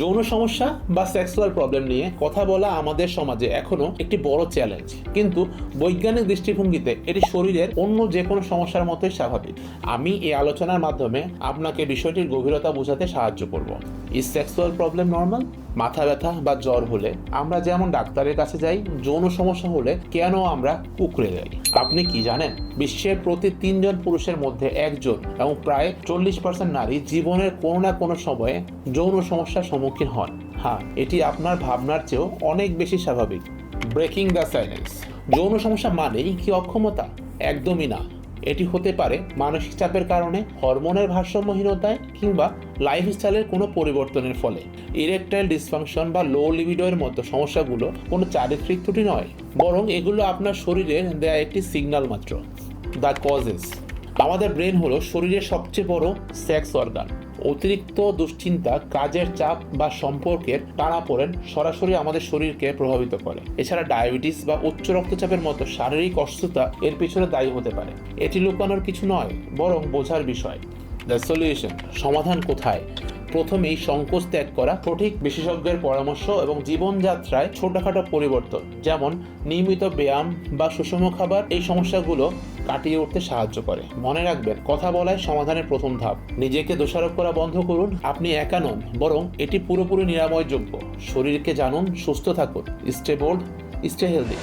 যৌন সমস্যা বা সেক্সুয়াল প্রবলেম নিয়ে কথা বলা আমাদের সমাজে এখনো একটি বড় চ্যালেঞ্জ, কিন্তু বৈজ্ঞানিক দৃষ্টিভঙ্গিতে এটি শরীরের অন্য যে কোনো সমস্যার মতোই স্বাভাবিক। আমি এই আলোচনার মাধ্যমে আপনাকে বিষয়টির গভীরতা বোঝাতে সাহায্য করব। Is sexual problem normal? মাথা ব্যথা বা জ্বর হলে আমরা যেমন ডাক্তারের কাছে যাই, যৌন সমস্যা হলে কেন আমরা কুঁকড়ে যাই? আপনি কি জানেন বিশ্বের প্রতি 3 জন পুরুষের মধ্যে 1 জন এবং প্রায় 40% নারী জীবনের কোনো না কোনো সময়ে যৌন সমস্যার সম্মুখীন হন। হ্যাঁ, এটি আপনার ভাবনার চেয়েও অনেক বেশি স্বাভাবিক। Breaking the silence. যৌন সমস্যা মানেই কি অক্ষমতা? একদমই না। এটি হতে পারে মানসিক চাপের কারণে, হরমোনের ভারসাম্যহীনতায় কিংবা লাইফস্টাইলের কোনো পরিবর্তনের ফলে। ইরেকটাইল ডিসফাংশন বা লো লিবিডোর মতো সমস্যাগুলো কোনো চারিত্রিক ত্রুটি নয়, বরং এগুলো আপনার শরীরের দেয়া একটি সিগন্যাল মাত্র। The causes. আমাদের ব্রেন হলো শরীরের সবচেয়ে বড় সেক্স অর্গান। অতিরিক্ত দুশ্চিন্তা, কাজের চাপ বা সম্পর্কের টানাপোড়েন সরাসরি আমাদের শরীরকে প্রভাবিত করে। এছাড়া ডায়াবেটিস বা উচ্চ রক্তচাপের মতো শারীরিক অসুস্থতা এর পিছনে দায়ী হতে পারে। এটি লুকানোর কিছু নয়, বরং বোঝার বিষয়। The solution. সমাধান কোথায়? প্রথমেই সংকোচ ত্যাগ করা, সঠিক বিশেষজ্ঞের পরামর্শ এবং জীবনযাত্রায় ছোটখাটো পরিবর্তন, যেমন নিয়মিত ব্যায়াম বা সুষম খাবার, এই সমস্যাগুলো কাটিয়ে উঠতে সাহায্য করে। মনে রাখবেন, কথা বলাই সমাধানের প্রথম ধাপ। নিজেকে দোষারোপ করা বন্ধ করুন। আপনি একা নন, বরং এটি পুরোপুরি নিরাময়যোগ্য। শরীরকে জানুন, সুস্থ থাকুন। Stay bold, stay healthy.